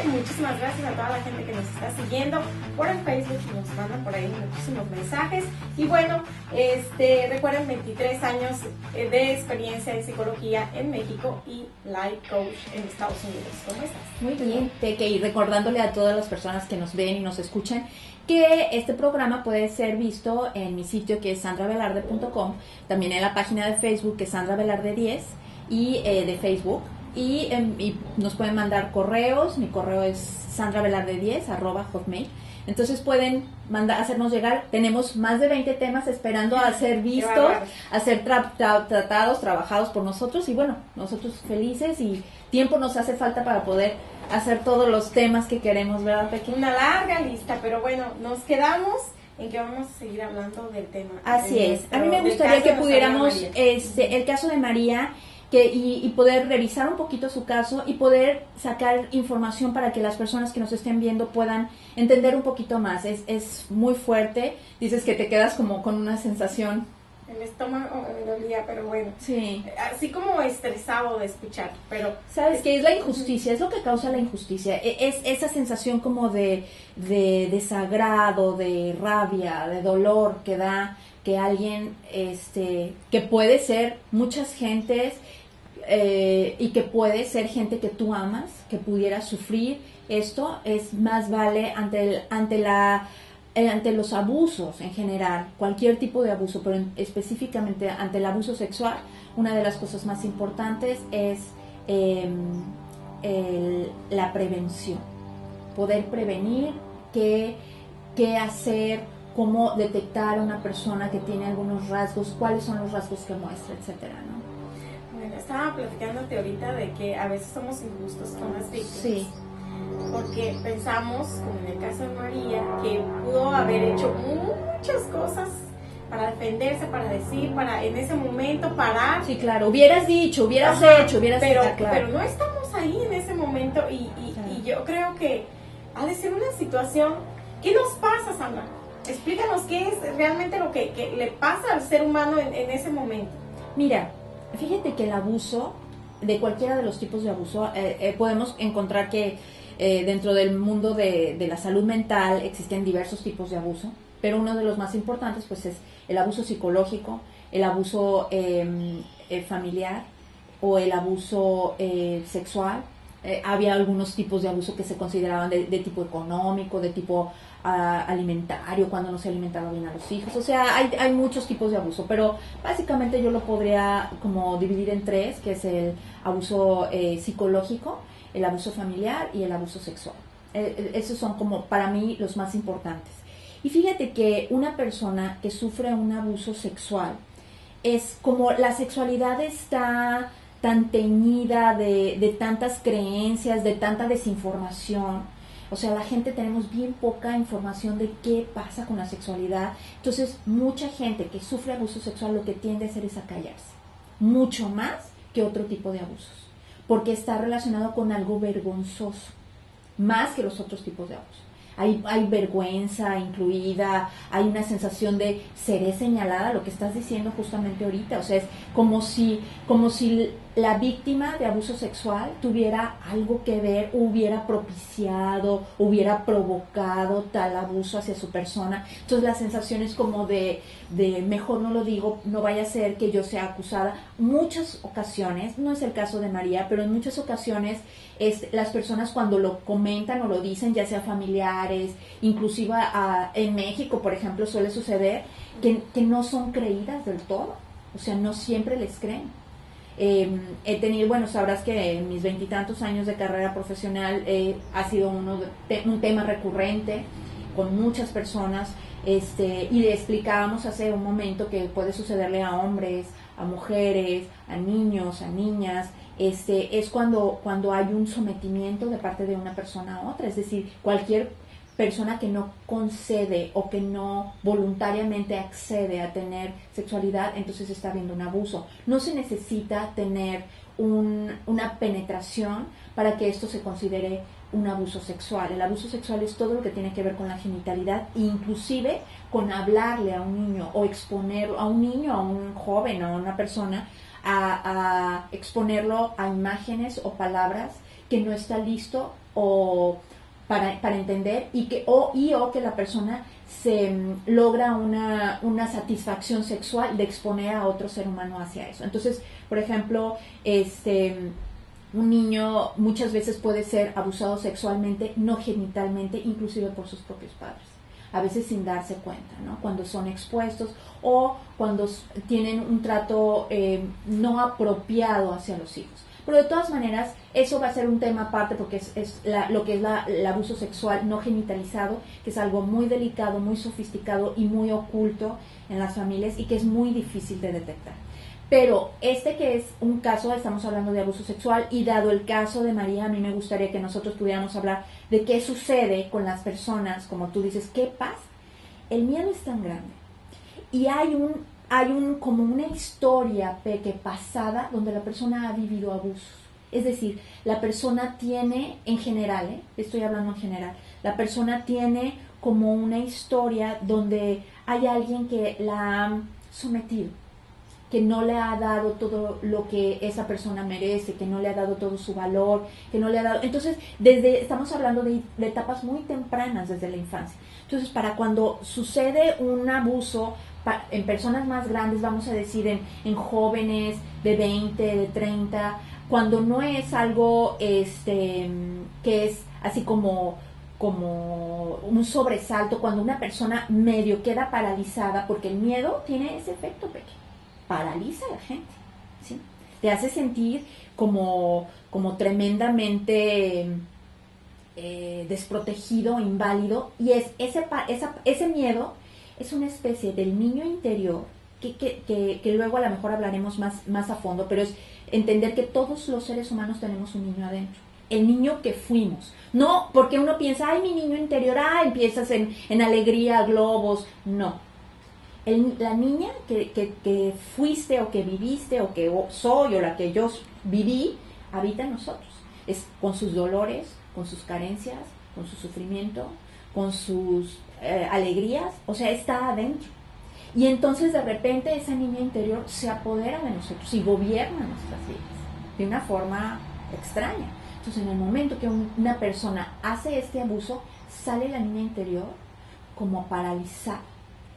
Muchísimas gracias a toda la gente que nos está siguiendo por el Facebook y nos mandan por ahí muchísimos mensajes. Y bueno, recuerden 23 años de experiencia en psicología en México y life coach en Estados Unidos. ¿Cómo estás? Muy bien, Teque, y recordándole a todas las personas que nos ven y nos escuchan que este programa puede ser visto en mi sitio que es sandravelarde.com, también en la página de Facebook que es Sandra Velarde 10 y de Facebook. Y nos pueden mandar correos. Mi correo es sandravelarde10@hotmail. Entonces pueden hacernos llegar. Tenemos más de 20 temas esperando a ser vistos, a ser tratados, trabajados por nosotros. Y bueno, nosotros felices, y tiempo nos hace falta para poder hacer todos los temas que queremos, ¿verdad, Pequi? Una larga lista, pero bueno, nos quedamos en que vamos a seguir hablando del tema. Así es. A mí me gustaría que pudiéramos, el caso de María, y poder revisar un poquito su caso y poder sacar información para que las personas que nos estén viendo puedan entender un poquito más. Es muy fuerte. Dices que te quedas como con una sensación. El estómago me dolía, pero bueno. Sí. Así como estresado de escuchar, pero... ¿Sabes qué? Es la injusticia, es lo que causa la injusticia. Es esa sensación como de desagrado, de rabia, de dolor que da que alguien, que puede ser muchas gentes, y que puede ser gente que tú amas, que pudiera sufrir esto. Es más vale ante los abusos en general, cualquier tipo de abuso, pero específicamente ante el abuso sexual. Una de las cosas más importantes es la prevención, poder prevenir, qué hacer, cómo detectar a una persona que tiene algunos rasgos, cuáles son los rasgos que muestra, etcétera, ¿no? Bueno, estaba platicándote ahorita de que a veces somos injustos con las víctimas. Sí. Porque pensamos, como en el caso de María, que pudo haber hecho muchas cosas para defenderse, para decir, para en ese momento parar. Sí, claro, hubieras dicho, hubieras hecho, pero claro. no estamos ahí en ese momento y yo creo que ha de ser una situación. ¿Qué nos pasa, Sandra? Explícanos qué es realmente lo que le pasa al ser humano en ese momento. Mira, fíjate que el abuso, de cualquiera de los tipos de abuso, podemos encontrar que dentro del mundo de la salud mental existen diversos tipos de abuso, pero uno de los más importantes pues es el abuso psicológico, el abuso familiar o el abuso sexual. Había algunos tipos de abuso que se consideraban de tipo económico, de tipo alimentario, cuando no se alimentaba bien a los hijos. O sea, hay muchos tipos de abuso, pero básicamente yo lo podría como dividir en tres, que es el abuso psicológico, el abuso familiar y el abuso sexual. Esos son como para mí los más importantes. Y fíjate que una persona que sufre un abuso sexual, es como la sexualidad está tan teñida de tantas creencias, de tanta desinformación. O sea, la gente tenemos bien poca información de qué pasa con la sexualidad. Entonces, mucha gente que sufre abuso sexual lo que tiende a hacer es a callarse. Mucho más que otro tipo de abusos. Porque está relacionado con algo vergonzoso. Más que los otros tipos de abusos. Hay vergüenza incluida, hay una sensación de seré señalada, lo que estás diciendo justamente ahorita. O sea, es como si la víctima de abuso sexual tuviera algo que ver, hubiera propiciado, hubiera provocado tal abuso hacia su persona. Entonces la sensación es como de mejor no lo digo, no vaya a ser que yo sea acusada. Muchas ocasiones, no es el caso de María, pero en muchas ocasiones las personas cuando lo comentan o lo dicen, ya sea familiares, inclusive en México, por ejemplo, suele suceder que no son creídas del todo. O sea, no siempre les creen. He tenido, bueno, sabrás que en mis 20 y tantos años de carrera profesional ha sido un tema recurrente con muchas personas Y le explicábamos hace un momento que puede sucederle a hombres, a mujeres, a niños, a niñas. Es cuando hay un sometimiento de parte de una persona a otra, es decir, cualquier persona que no concede o que no voluntariamente accede a tener sexualidad, entonces está habiendo un abuso. No se necesita tener una penetración para que esto se considere un abuso sexual. El abuso sexual es todo lo que tiene que ver con la genitalidad, inclusive con hablarle a un niño o exponerlo a un niño, a un joven, a una persona, a exponerlo a imágenes o palabras que no está listo o para entender y que la persona se logra una satisfacción sexual de exponer a otro ser humano hacia eso. Entonces, por ejemplo, un niño muchas veces puede ser abusado sexualmente, no genitalmente, inclusive por sus propios padres, a veces sin darse cuenta, ¿no? Cuando son expuestos o cuando tienen un trato no apropiado hacia los hijos. Pero de todas maneras, eso va a ser un tema aparte porque es lo que es el abuso sexual no genitalizado, que es algo muy delicado, muy sofisticado y muy oculto en las familias y que es muy difícil de detectar. Pero que es un caso, estamos hablando de abuso sexual, y dado el caso de María, a mí me gustaría que nosotros pudiéramos hablar de qué sucede con las personas, como tú dices, ¿qué pasa? El miedo es tan grande y hay como una historia pasada donde la persona ha vivido abusos. Es decir, la persona tiene, en general, estoy hablando en general, la persona tiene como una historia donde hay alguien que la ha sometido, que no le ha dado todo lo que esa persona merece, que no le ha dado todo su valor, que no le ha dado... Entonces, estamos hablando de etapas muy tempranas desde la infancia. Entonces, para cuando sucede un abuso en personas más grandes, vamos a decir en jóvenes de 20, de 30, cuando no es algo que es así como un sobresalto, cuando una persona medio queda paralizada, porque el miedo tiene ese efecto pequeño. Paraliza a la gente, ¿sí? Te hace sentir como tremendamente desprotegido, inválido, y ese miedo es una especie del niño interior que luego a lo mejor hablaremos más a fondo, pero es entender que todos los seres humanos tenemos un niño adentro, el niño que fuimos, no porque uno piensa, ay, mi niño interior, empiezas en alegría, globos, no. La niña que fuiste o que viviste o que soy o la que yo viví, habita en nosotros. Es con sus dolores, con sus carencias, con su sufrimiento, con sus alegrías, o sea, está adentro. Y entonces de repente esa niña interior se apodera de nosotros y gobierna nuestras vidas de una forma extraña. Entonces en el momento que una persona hace este abuso, sale la niña interior como paralizada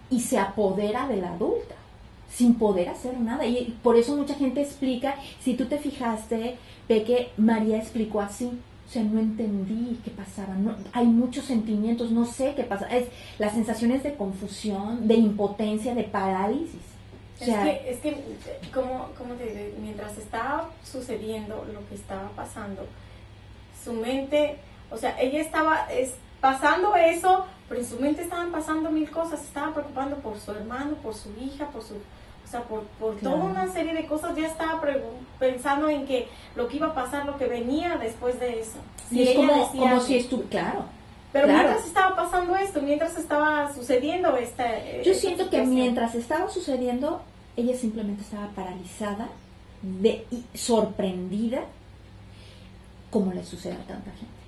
y se apodera de la adulta, sin poder hacer nada. Y por eso mucha gente explica, si tú te fijaste, Peque, María explicó así, o sea, no entendí qué pasaba, hay muchos sentimientos, no sé qué pasa, las sensaciones de confusión, de impotencia, de parálisis. O sea, es que como te digo, mientras estaba sucediendo lo que estaba pasando, su mente, o sea, ella estaba pasando eso, pero en su mente estaban pasando mil cosas, estaba preocupando por su hermano, por su hija, por claro, toda una serie de cosas. Ya estaba pensando en que lo que iba a pasar, lo que venía después de eso. Y es como si estuviera, claro. Pero claro. Mientras estaba pasando esto, mientras estaba sucediendo yo siento que mientras estaba sucediendo, ella simplemente estaba paralizada, y sorprendida, como le sucede a tanta gente.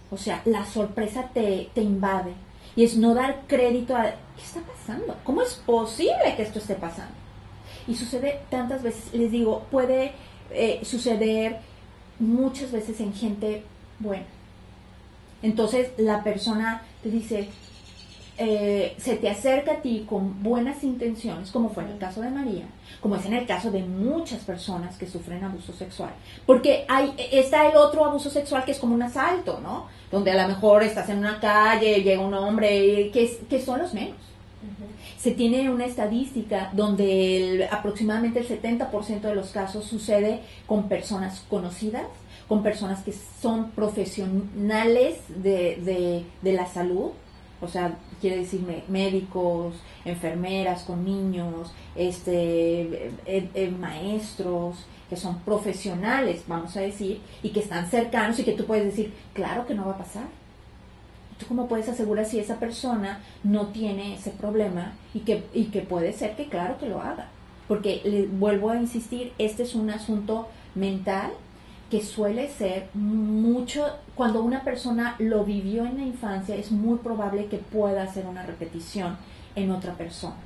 O sea, la sorpresa te invade y es no dar crédito a ¿qué está pasando? ¿Cómo es posible que esto esté pasando? Y sucede tantas veces, les digo, puede suceder muchas veces en gente buena. Entonces la persona te dice, se te acerca a ti con buenas intenciones, como fue en el caso de María, como es en el caso de muchas personas que sufren abuso sexual. Porque está el otro abuso sexual que es como un asalto, ¿no? Donde a lo mejor estás en una calle, llega un hombre, que son los menos. Se tiene una estadística donde aproximadamente el 70% de los casos sucede con personas conocidas, con personas que son profesionales de la salud, o sea, quiere decir médicos, enfermeras con niños, maestros, que son profesionales, vamos a decir, y que están cercanos y que tú puedes decir, claro que no va a pasar. ¿Tú cómo puedes asegurar si esa persona no tiene ese problema y que puede ser que claro que lo haga? Porque le vuelvo a insistir, este es un asunto mental que suele ser mucho, cuando una persona lo vivió en la infancia, es muy probable que pueda hacer una repetición en otra persona.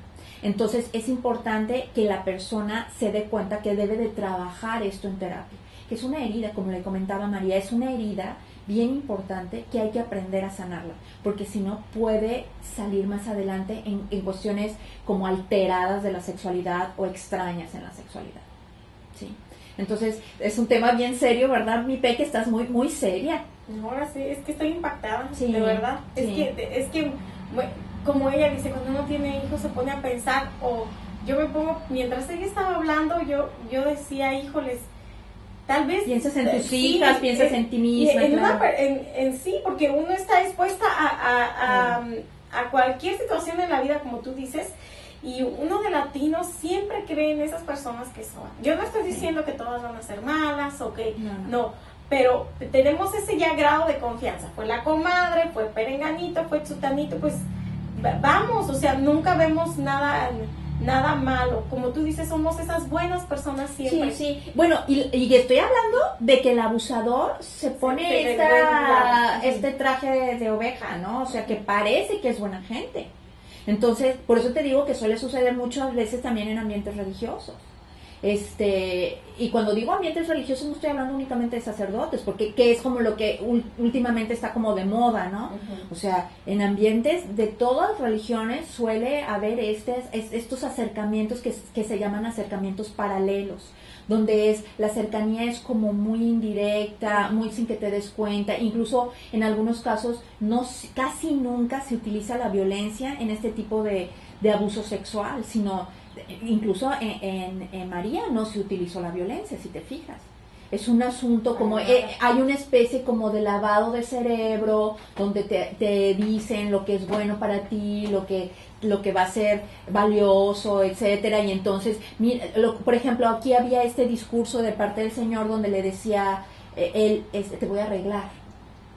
Entonces es importante que la persona se dé cuenta que debe de trabajar esto en terapia, que es una herida, como le comentaba María, es una herida bien importante que hay que aprender a sanarla, porque si no puede salir más adelante en cuestiones como alteradas de la sexualidad o extrañas en la sexualidad, ¿sí? Entonces, es un tema bien serio, ¿verdad, mi Peque? Estás muy, muy seria. Ahora sí, es que estoy impactada, sí, de verdad. Sí. Es que, como ella dice, cuando uno tiene hijos se pone a pensar, o yo me pongo, mientras ella estaba hablando, yo decía, híjoles, tal vez... Piensas en tus hijas, piensas en ti misma. En sí, porque uno está expuesta a cualquier situación en la vida, como tú dices, y uno de latino siempre cree en esas personas que son. Yo no estoy diciendo que todas van a ser malas o que no, pero tenemos ese ya grado de confianza. Fue la comadre, fue perenganito, fue chutanito, pues vamos, o sea, nunca vemos nada malo. Como tú dices, somos esas buenas personas siempre. Sí, sí. Bueno, y estoy hablando de que el abusador se pone este traje de oveja, ¿no? O sea, que parece que es buena gente. Entonces, por eso te digo que suele suceder muchas veces también en ambientes religiosos. Y cuando digo ambientes religiosos no estoy hablando únicamente de sacerdotes, porque que es como lo que últimamente está como de moda, ¿no? Uh-huh. O sea, en ambientes de todas las religiones suele haber estos acercamientos que se llaman acercamientos paralelos, donde la cercanía es como muy indirecta, muy sin que te des cuenta, incluso en algunos casos casi nunca se utiliza la violencia en este tipo de abuso sexual, sino incluso en María no se utilizó la violencia, si te fijas. Es un asunto como, hay una especie como de lavado de cerebro, donde te dicen lo que es bueno para ti, lo que va a ser valioso, etcétera, y entonces, mira, por ejemplo, aquí había este discurso de parte del Señor donde le decía, te voy a arreglar.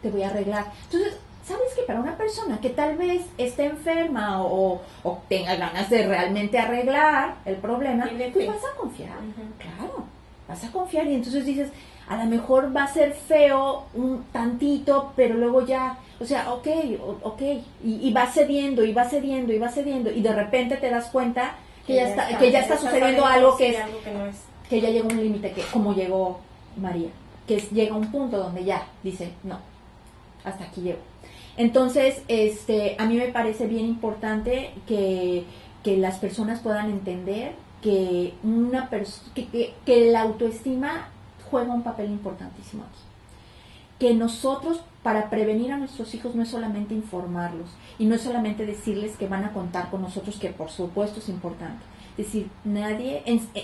Entonces, ¿sabes qué? Para una persona que tal vez esté enferma o tenga ganas de realmente arreglar el problema, pues vas a confiar, claro, vas a confiar, y entonces dices, a lo mejor va a ser feo un tantito, pero luego ya, o sea, ok, y va cediendo, y de repente te das cuenta que ya está sucediendo algo que ya llegó a un límite, que como llegó María, que llega a un punto donde ya dice, no, hasta aquí llego. Entonces, a mí me parece bien importante que las personas puedan entender que que la autoestima juega un papel importantísimo aquí. Que nosotros, para prevenir a nuestros hijos, no es solamente informarlos y no es solamente decirles que van a contar con nosotros, que por supuesto es importante. Es decir,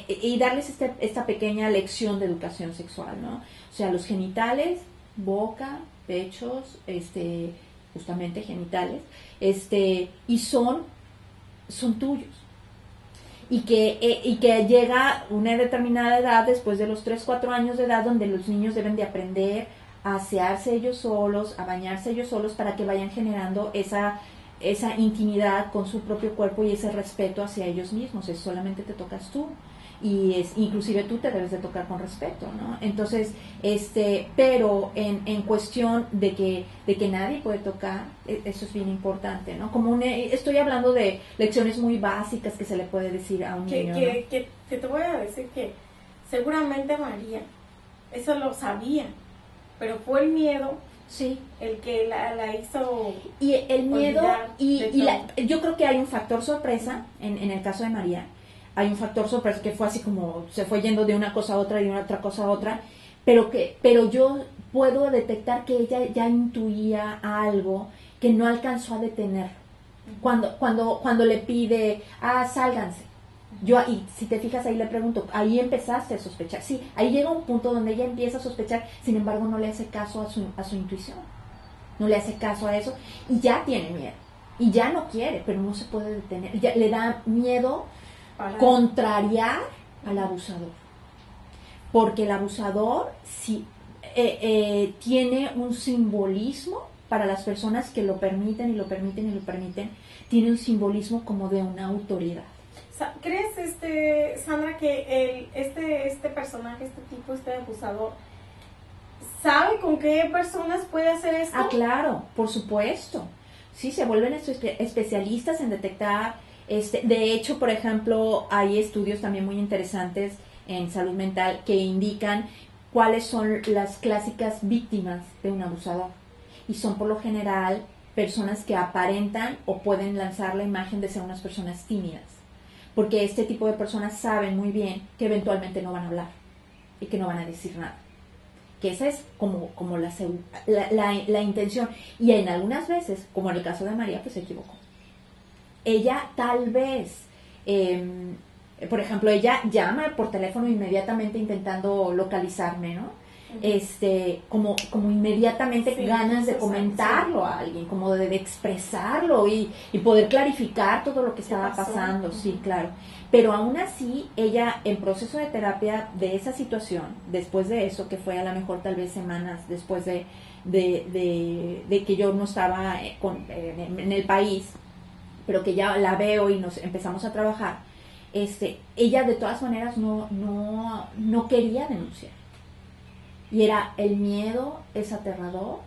y darles esta pequeña lección de educación sexual, ¿no? O sea, los genitales, boca, pechos, justamente genitales, y son tuyos. Y que llega una determinada edad, después de los 3-4 años de edad, donde los niños deben de aprender a asearse ellos solos, a bañarse ellos solos, para que vayan generando esa intimidad con su propio cuerpo y ese respeto hacia ellos mismos. Es solamente te tocas tú. Y inclusive tú te debes de tocar con respeto, ¿no? Entonces, pero en cuestión de que nadie puede tocar, eso es bien importante, ¿no? Estoy hablando de lecciones muy básicas que se le puede decir a un niño, ¿no? Que te voy a decir que seguramente María eso lo sabía, pero fue el miedo, sí, el que la hizo, y el miedo yo creo que hay un factor sorpresa en el caso de María. Hay un factor sorpresa que fue así como se fue yendo de una cosa a otra y de una otra cosa a otra, pero yo puedo detectar que ella ya intuía algo que no alcanzó a detener. Cuando le pide, sálganse. Y si te fijas ahí le pregunto, ahí empezaste a sospechar. Sí, ahí llega un punto donde ella empieza a sospechar, sin embargo no le hace caso a su intuición. No le hace caso a eso y ya tiene miedo. y ya no quiere, pero no se puede detener, ya le da miedo contrariar al abusador, porque el abusador sí, tiene un simbolismo para las personas que lo permiten y lo permiten y lo permiten, tiene un simbolismo como de una autoridad. ¿Crees, Sandra, que este personaje, este tipo, este abusador, sabe con qué personas puede hacer esto? Ah, claro, por supuesto. Sí, se vuelven especialistas en detectar. De hecho, por ejemplo, hay estudios también muy interesantes en salud mental que indican cuáles son las clásicas víctimas de un abusador. Y son por lo general personas que aparentan o pueden lanzar la imagen de ser unas personas tímidas. Porque este tipo de personas saben muy bien que eventualmente no van a hablar y que no van a decir nada. Que esa es como la intención. Y en algunas veces, como en el caso de María, pues se equivocó. Ella tal vez, por ejemplo, ella llama por teléfono inmediatamente intentando localizarme, ¿no? Como inmediatamente ganas de comentarlo a alguien, como de expresarlo y poder clarificar todo lo que estaba pasando, sí, claro. Pero aún así, ella en proceso de terapia de esa situación, después de eso, que fue a lo mejor tal vez semanas después de que yo no estaba en el país, pero que ya la veo y nos empezamos a trabajar, ella de todas maneras no quería denunciar. Y era el miedo, es aterrador,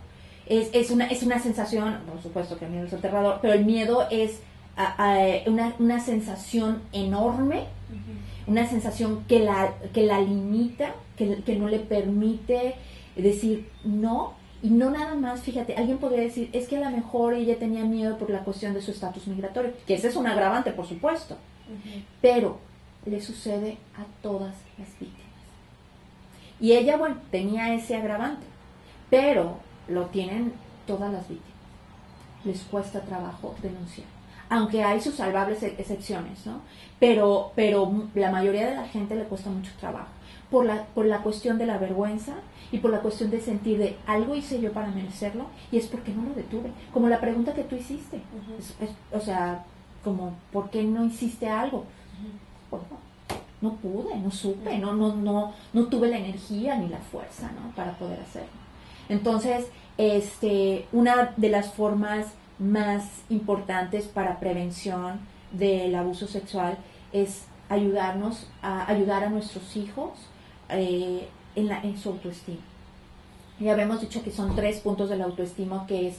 es una sensación, por supuesto que el miedo es aterrador, pero el miedo es una sensación enorme, una sensación que la limita, que no le permite decir no. Y no nada más, fíjate, alguien podría decir, es que a lo mejor ella tenía miedo por la cuestión de su estatus migratorio, que ese es un agravante, por supuesto, pero le sucede a todas las víctimas. Y ella, bueno, tenía ese agravante, pero lo tienen todas las víctimas. Les cuesta trabajo denunciar. Aunque hay sus salvables excepciones, ¿no? Pero la mayoría de la gente le cuesta mucho trabajo. Por la cuestión de la vergüenza y por la cuestión de sentir de algo hice yo para merecerlo y es porque no lo detuve. Como la pregunta que tú hiciste. O sea, como, ¿por qué no hiciste algo? Bueno, no pude, no supe, no tuve la energía ni la fuerza, ¿no? Para poder hacerlo. Entonces, una de las formas más importantes para prevención del abuso sexual es ayudar a nuestros hijos en su autoestima. Ya habíamos dicho que son 3 puntos de la autoestima, que es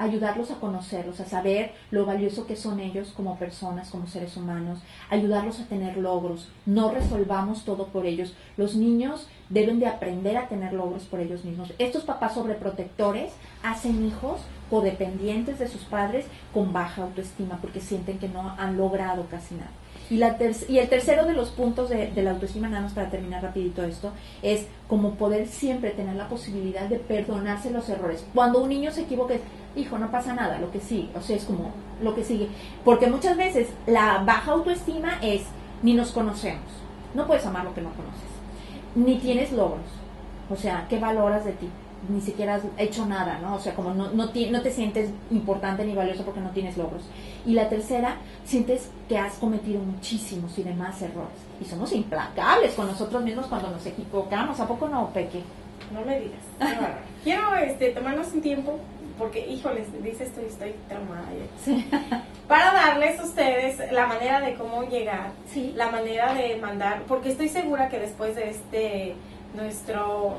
ayudarlos a conocerlos, a saber lo valioso que son ellos como personas, como seres humanos, ayudarlos a tener logros. No resolvamos todo por ellos. Los niños deben de aprender a tener logros por ellos mismos. Estos papás sobreprotectores hacen hijos codependientes de sus padres con baja autoestima porque sienten que no han logrado casi nada. Y el tercero de los puntos de la autoestima, nada más para terminar rapidito esto, es como poder siempre tener la posibilidad de perdonarse los errores. Cuando un niño se equivoca, hijo, no pasa nada, lo que sigue, o sea, es como lo que sigue. Porque muchas veces la baja autoestima es, ni nos conocemos, no puedes amar lo que no conoces, ni tienes logros, o sea, ¿qué valoras de ti? Ni siquiera has hecho nada, ¿no? O sea, como no te sientes importante ni valioso porque no tienes logros. Y la tercera, sientes que has cometido muchísimos y demás errores. Y somos implacables con nosotros mismos cuando nos equivocamos. ¿A poco no, Peque? No me digas. Quiero tomarnos un tiempo, porque, híjoles, dices tú, estoy traumada. Sí. Para darles a ustedes la manera de cómo llegar, sí, la manera de mandar, porque estoy segura que después de nuestro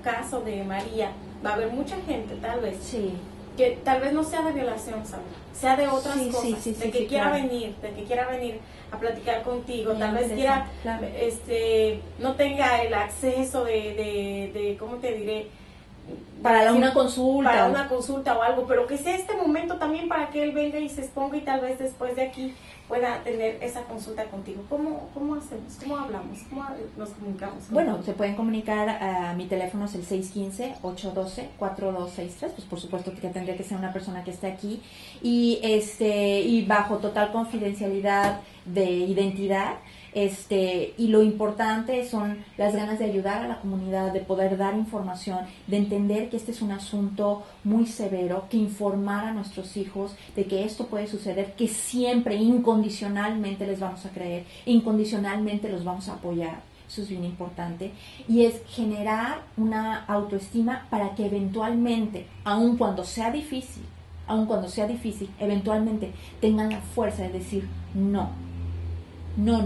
caso de María, va a haber mucha gente, tal vez, sí, que tal vez no sea de violación, ¿sabes? Sea de otras cosas, de que quiera venir a platicar contigo, tal vez quiera, claro. No tenga el acceso de ¿cómo te diré? Para una consulta o algo, pero que sea este momento también para que él venga y se exponga y tal vez después de aquí pueda tener esa consulta contigo. ¿Cómo hacemos? ¿Cómo hablamos? ¿Cómo nos comunicamos? Bueno, se pueden comunicar a mi teléfono, es el 615-812-4263, pues por supuesto que tendría que ser una persona que esté aquí y bajo total confidencialidad de identidad. Y lo importante son las ganas de ayudar a la comunidad, de poder dar información, de entender que este es un asunto muy severo, que informar a nuestros hijos de que esto puede suceder, que siempre incondicionalmente les vamos a creer, incondicionalmente los vamos a apoyar. Eso es bien importante. Y es generar una autoestima para que eventualmente, aun cuando sea difícil, eventualmente tengan la fuerza de decir no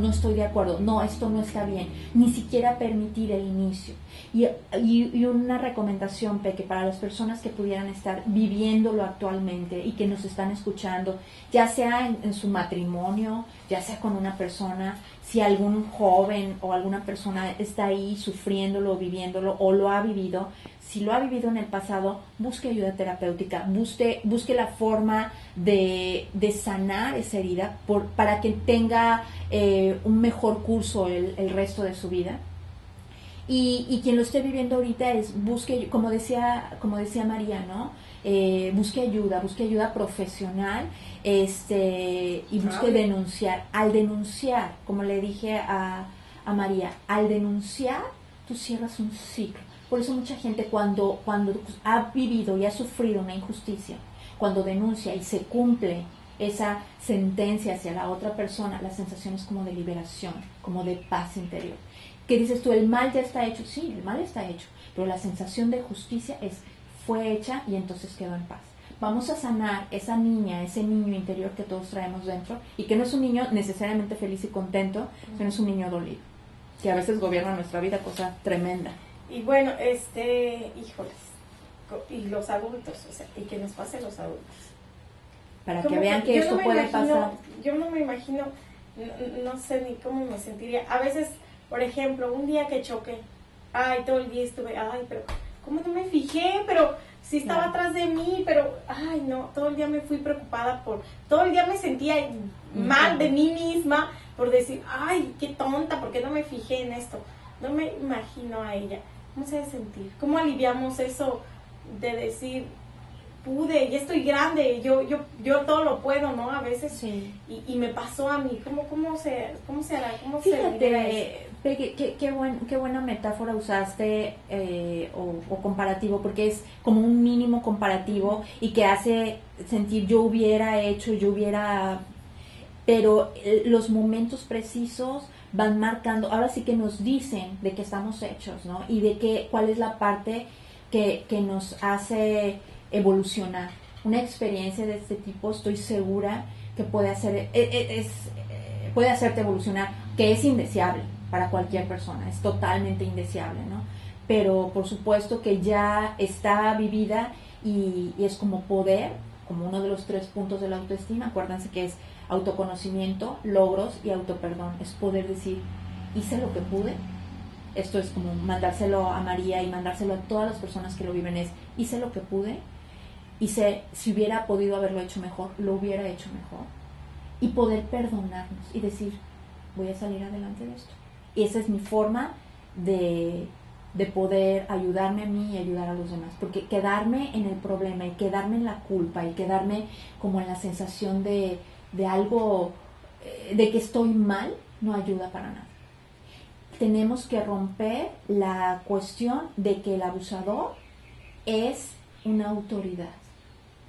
estoy de acuerdo, no, esto no está bien, ni siquiera permitir el inicio. Y una recomendación, Peque, para las personas que pudieran estar viviéndolo actualmente y que nos están escuchando, ya sea en su matrimonio, ya sea con una persona, si algún joven o alguna persona está ahí sufriéndolo, viviéndolo o lo ha vivido, si lo ha vivido en el pasado, busque ayuda terapéutica, busque la forma de sanar esa herida para que tenga un mejor curso el resto de su vida. Y quien lo esté viviendo ahorita busque, como decía María, ¿no? Busque ayuda profesional, y busque denunciar. Al denunciar, como le dije a María, al denunciar, tú cierras un ciclo. Por eso mucha gente cuando ha vivido y ha sufrido una injusticia, cuando denuncia y se cumple esa sentencia hacia la otra persona, la sensación es como de liberación, como de paz interior. ¿Qué dices tú? ¿El mal ya está hecho? Sí, el mal está hecho, pero la sensación de justicia fue hecha y entonces quedó en paz. Vamos a sanar esa niña, ese niño interior que todos traemos dentro y que no es un niño necesariamente feliz y contento, sino es un niño dolido, que a veces gobierna nuestra vida, cosa tremenda. Y bueno, híjoles, y los adultos, o sea, y que nos pase a los adultos. Para que vean que esto puede pasar. Yo no me imagino, no sé ni cómo me sentiría. A veces, por ejemplo, un día que choqué, todo el día estuve, pero ¿cómo no me fijé? Pero sí estaba atrás de mí, pero, no, todo el día me fui preocupada todo el día me sentía mal de mí misma por decir, qué tonta, ¿por qué no me fijé en esto? No me imagino a ella. ¿Cómo se debe sentir? ¿Cómo aliviamos eso de decir, pude, ya estoy grande, yo todo lo puedo, ¿no? A veces, sí. y me pasó a mí. ¿Cómo se hará? ¿Cómo Fíjate, qué buena metáfora usaste, o comparativo, porque es como un mínimo comparativo y que hace sentir yo hubiera hecho, pero los momentos precisos van marcando, ahora sí que nos dicen de qué estamos hechos, ¿no? Y de cuál es la parte que nos hace evolucionar. Una experiencia de este tipo estoy segura que puede hacerte evolucionar, que es indeseable para cualquier persona, es totalmente indeseable, ¿no? Pero por supuesto que ya está vivida y es como uno de los 3 puntos de la autoestima. Acuérdense que es autoconocimiento, logros y autoperdón. Es poder decir, hice lo que pude. Esto es como mandárselo a María y mandárselo a todas las personas que lo viven, hice lo que pude, si hubiera podido haberlo hecho mejor, lo hubiera hecho mejor, y poder perdonarnos y decir, voy a salir adelante de esto. Y esa es mi forma de poder ayudarme a mí y ayudar a los demás, porque quedarme en el problema y quedarme en la culpa y quedarme como en la sensación de algo, de que estoy mal, no ayuda para nada. Tenemos que romper la cuestión de que el abusador es una autoridad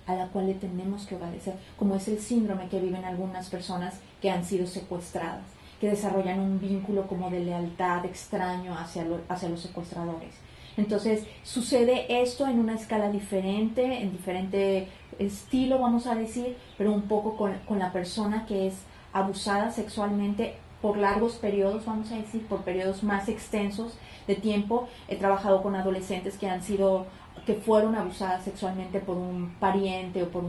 a la cual le tenemos que obedecer, como es el síndrome que viven algunas personas que han sido secuestradas, que desarrollan un vínculo como de lealtad extraño hacia los secuestradores. Entonces sucede esto en una escala diferente, en diferente estilo, vamos a decir, pero un poco con la persona que es abusada sexualmente por largos periodos, vamos a decir, por periodos más extensos de tiempo. He trabajado con adolescentes que fueron abusadas sexualmente por un pariente o por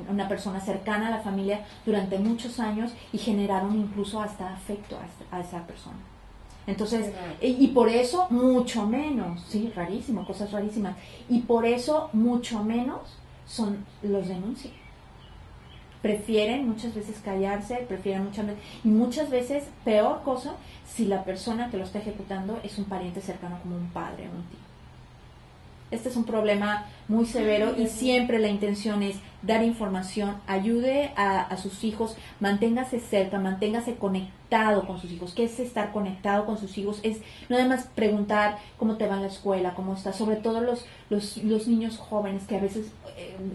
una persona cercana a la familia durante muchos años y generaron incluso hasta afecto a esa persona. Entonces, y por eso mucho menos, sí, rarísimo, cosas rarísimas, y por eso mucho menos los denuncian. Prefieren muchas veces callarse, y muchas veces, peor cosa, si la persona que lo está ejecutando es un pariente cercano como un padre o un tío. Este es un problema muy severo y siempre la intención es dar información, ayude a sus hijos, manténgase cerca, manténgase conectado con sus hijos. ¿Qué es estar conectado con sus hijos? Es no nada más preguntar cómo te va en la escuela, cómo estás, sobre todo los niños jóvenes, que a veces,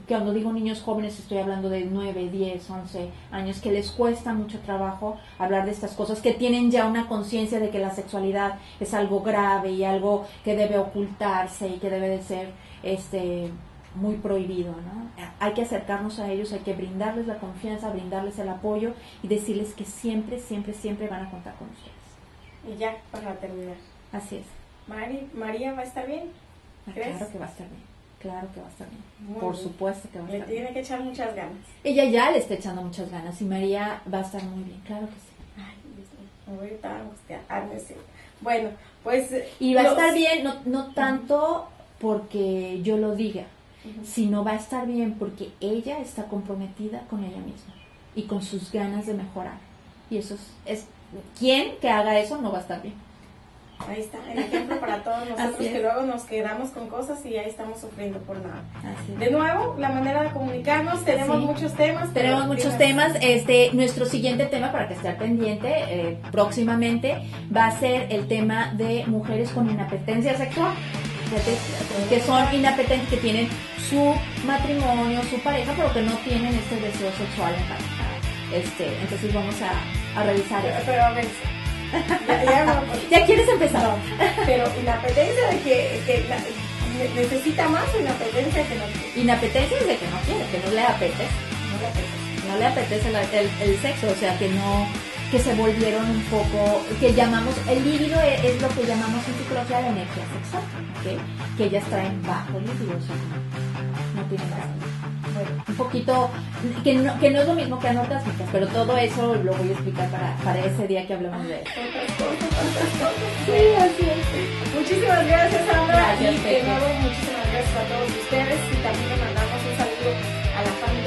cuando digo niños jóvenes estoy hablando de 9, 10, 11 años, que les cuesta mucho trabajo hablar de estas cosas, que tienen ya una conciencia de que la sexualidad es algo grave y algo que debe ocultarse y que debe de ser muy prohibido, ¿no? Hay que acercarnos a ellos, hay que brindarles la confianza, brindarles el apoyo y decirles que siempre, siempre, siempre van a contar con ustedes. Y ya, para terminar. Así es. ¿María va a estar bien? ¿Crees? Claro que va a estar bien. Claro que va a estar bien. Muy Por bien. supuesto que va a estar bien. Le tiene que echar muchas ganas. Ella ya le está echando muchas ganas y María va a estar muy bien. Claro que sí. Ay, Dios mío, me voy a estar angustiada. No es cierto. Bueno, pues... Y va a estar bien, no tanto porque yo lo diga, sino va a estar bien porque ella está comprometida con ella misma y con sus ganas de mejorar. Y eso es quien que haga eso no va a estar bien. Ahí está, el ejemplo para todos nosotros que luego nos quedamos con cosas y ahí estamos sufriendo por nada. De nuevo, la manera de comunicarnos, tenemos muchos temas. Tenemos muchos temas. Nuestro siguiente tema, para que esté al pendiente, próximamente, va a ser el tema de mujeres con inapetencia sexual. Que son inapetentes, que tienen su matrimonio, su pareja, pero que no tienen este deseo sexual en pareja. Entonces vamos a revisar eso. Pero a ver, ¿Ya quieres empezar? No, pero inapetencia de que necesita más o inapetencia que no quiere. Inapetencia es de que no quiere, que no le apetece. No le apetece el sexo, o sea, que se volvieron un poco, que llamamos, el líbido es lo que llamamos en psicología la energía sexual, ¿okay? Que ellas traen bajo líbido, o sea, no tienen nada. Bueno, un poquito, que no es lo mismo que anorgásmicas, pero todo eso lo voy a explicar para ese día que hablemos de eso. Sí, así es. Muchísimas gracias, Sandra. Gracias, y de nuevo, muchísimas gracias a todos ustedes y también le mandamos un saludo a la familia